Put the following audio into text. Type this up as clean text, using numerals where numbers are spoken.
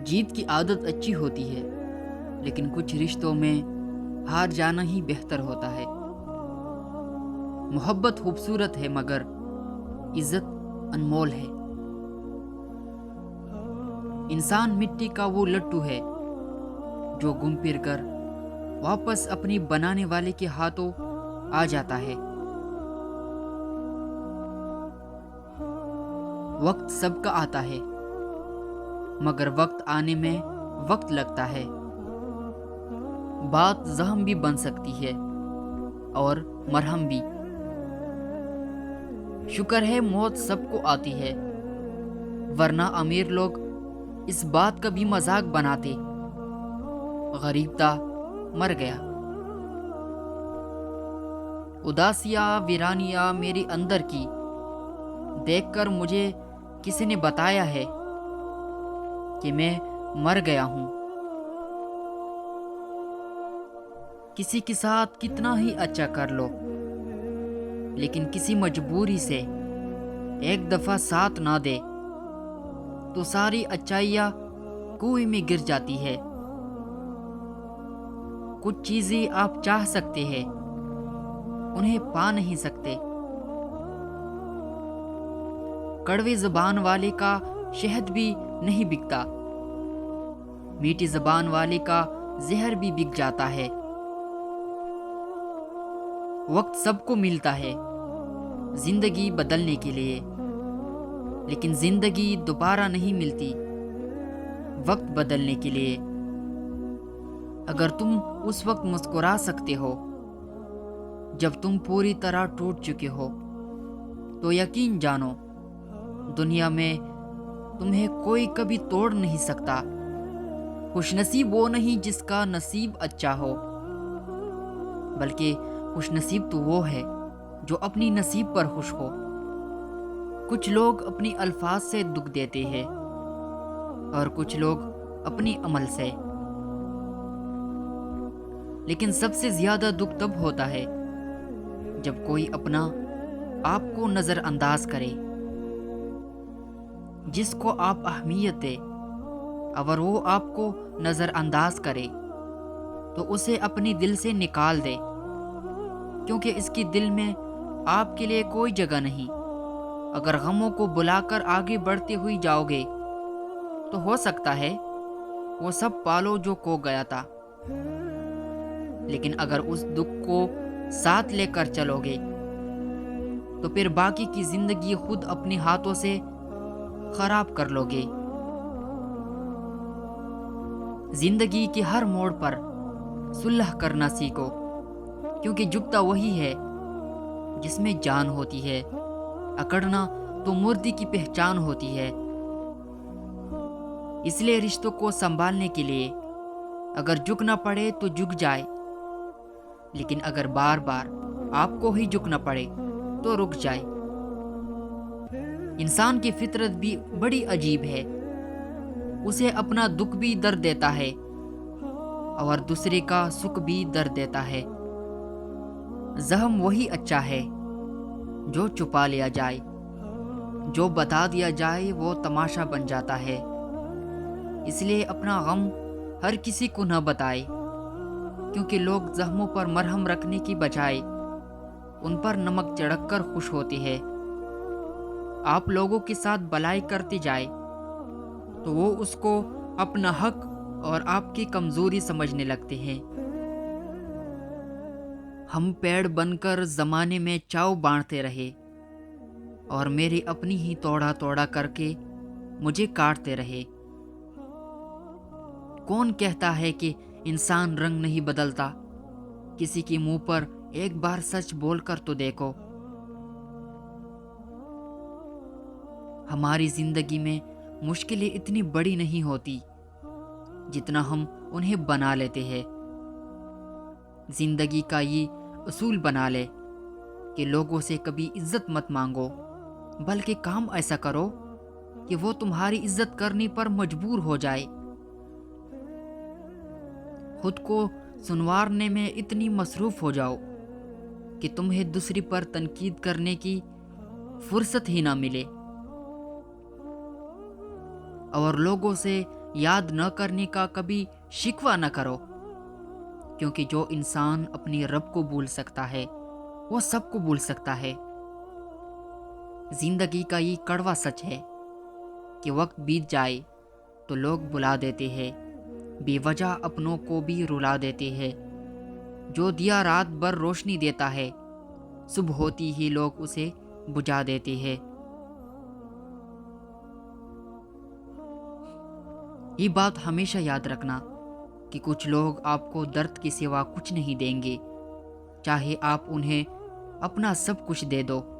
جیت کی عادت اچھی ہوتی ہے، لیکن کچھ رشتوں میں ہار جانا ہی بہتر ہوتا ہے۔ محبت خوبصورت ہے مگر عزت انمول ہے۔ انسان مٹی کا وہ لٹو ہے جو گم پھر کر واپس اپنی بنانے والے کے ہاتھوں آ جاتا ہے۔ وقت سب کا آتا ہے، مگر وقت آنے میں وقت لگتا ہے۔ بات زخم بھی بن سکتی ہے اور مرہم بھی۔ شکر ہے موت سب کو آتی ہے، ورنہ امیر لوگ اس بات کا بھی مذاق بناتے، غریب تا مر گیا۔ اداسیاں ویرانیاں میری اندر کی دیکھ کر مجھے کسی نے بتایا ہے کہ میں مر گیا ہوں۔ کسی کے ساتھ کتنا ہی اچھا کر لو، لیکن کسی مجبوری سے ایک دفعہ ساتھ نہ دے تو ساری اچھائیاں کنویں میں گر جاتی ہے۔ کچھ چیزیں آپ چاہ سکتے ہیں، انہیں پا نہیں سکتے۔ کڑوی زبان والے کا شہد بھی نہیں بکتا، میٹھی زبان والے کا زہر بھی بک جاتا ہے۔ وقت سب کو ملتا ہے زندگی بدلنے کے لیے، لیکن زندگی دوبارہ نہیں ملتی وقت بدلنے کے لیے۔ اگر تم اس وقت مسکرا سکتے ہو جب تم پوری طرح ٹوٹ چکے ہو، تو یقین جانو دنیا میں تمہیں کوئی کبھی توڑ نہیں سکتا۔ خوش نصیب وہ نہیں جس کا نصیب اچھا ہو، بلکہ خوش نصیب تو وہ ہے جو اپنی نصیب پر خوش ہو۔ کچھ لوگ اپنی الفاظ سے دکھ دیتے ہیں اور کچھ لوگ اپنی عمل سے، لیکن سب سے زیادہ دکھ تب ہوتا ہے جب کوئی اپنا آپ کو نظر انداز کرے۔ جس کو آپ اہمیت دے، اگر وہ آپ کو نظر انداز کرے تو اسے اپنی دل سے نکال دے، کیونکہ اس کی دل میں آپ کے لیے کوئی جگہ نہیں۔ اگر غموں کو بلا کر آگے بڑھتے ہوئی جاؤ گے تو ہو سکتا ہے وہ سب پالو جو کھو گیا تھا، لیکن اگر اس دکھ کو ساتھ لے کر چلو گے تو پھر باقی کی زندگی خود اپنے ہاتھوں سے خراب کر لو گے۔ زندگی کے ہر موڑ پر صلح کرنا سیکھو، کیونکہ جھکتا وہی ہے جس میں جان ہوتی ہے، اکڑنا تو مردی کی پہچان ہوتی ہے۔ اس لیے رشتوں کو سنبھالنے کے لیے اگر جھکنا پڑے تو جھک جائے، لیکن اگر بار بار آپ کو ہی جھکنا پڑے تو رک جائے۔ انسان کی فطرت بھی بڑی عجیب ہے، اسے اپنا دکھ بھی درد دیتا ہے اور دوسرے کا سکھ بھی درد دیتا ہے۔ زخم وہی اچھا ہے جو چھپا لیا جائے، جو بتا دیا جائے وہ تماشا بن جاتا ہے۔ اس لیے اپنا غم ہر کسی کو نہ بتائے، کیونکہ لوگ زخموں پر مرہم رکھنے کی بجائے ان پر نمک چھڑک کر خوش ہوتے ہیں۔ آپ لوگوں کے ساتھ بلائی کرتے جائے تو وہ اس کو اپنا حق اور آپ کی کمزوری سمجھنے لگتے ہیں۔ ہم پیڑ بن کر زمانے میں چاؤ بانٹتے رہے اور میری اپنی ہی توڑا توڑا کر کے مجھے کاٹتے رہے۔ کون کہتا ہے کہ انسان رنگ نہیں بدلتا؟ کسی کے منہ پر ایک بار سچ بول کر تو دیکھو۔ ہماری زندگی میں مشکلیں اتنی بڑی نہیں ہوتی جتنا ہم انہیں بنا لیتے ہیں۔ زندگی کا یہ اصول بنا لے کہ لوگوں سے کبھی عزت مت مانگو، بلکہ کام ایسا کرو کہ وہ تمہاری عزت کرنے پر مجبور ہو جائے۔ خود کو سنوارنے میں اتنی مصروف ہو جاؤ کہ تمہیں دوسری پر تنقید کرنے کی فرصت ہی نہ ملے، اور لوگوں سے یاد نہ کرنے کا کبھی شکوہ نہ کرو، کیونکہ جو انسان اپنے رب کو بھول سکتا ہے وہ سب کو بھول سکتا ہے۔ زندگی کا یہ کڑوا سچ ہے کہ وقت بیت جائے تو لوگ بلا دیتے ہیں، بے وجہ اپنوں کو بھی رلا دیتے ہیں۔ جو دیا رات بھر روشنی دیتا ہے، صبح ہوتی ہی لوگ اسے بجھا دیتے ہیں۔ یہ بات ہمیشہ یاد رکھنا کہ کچھ لوگ آپ کو درد کے سوا کچھ نہیں دیں گے، چاہے آپ انہیں اپنا سب کچھ دے دو۔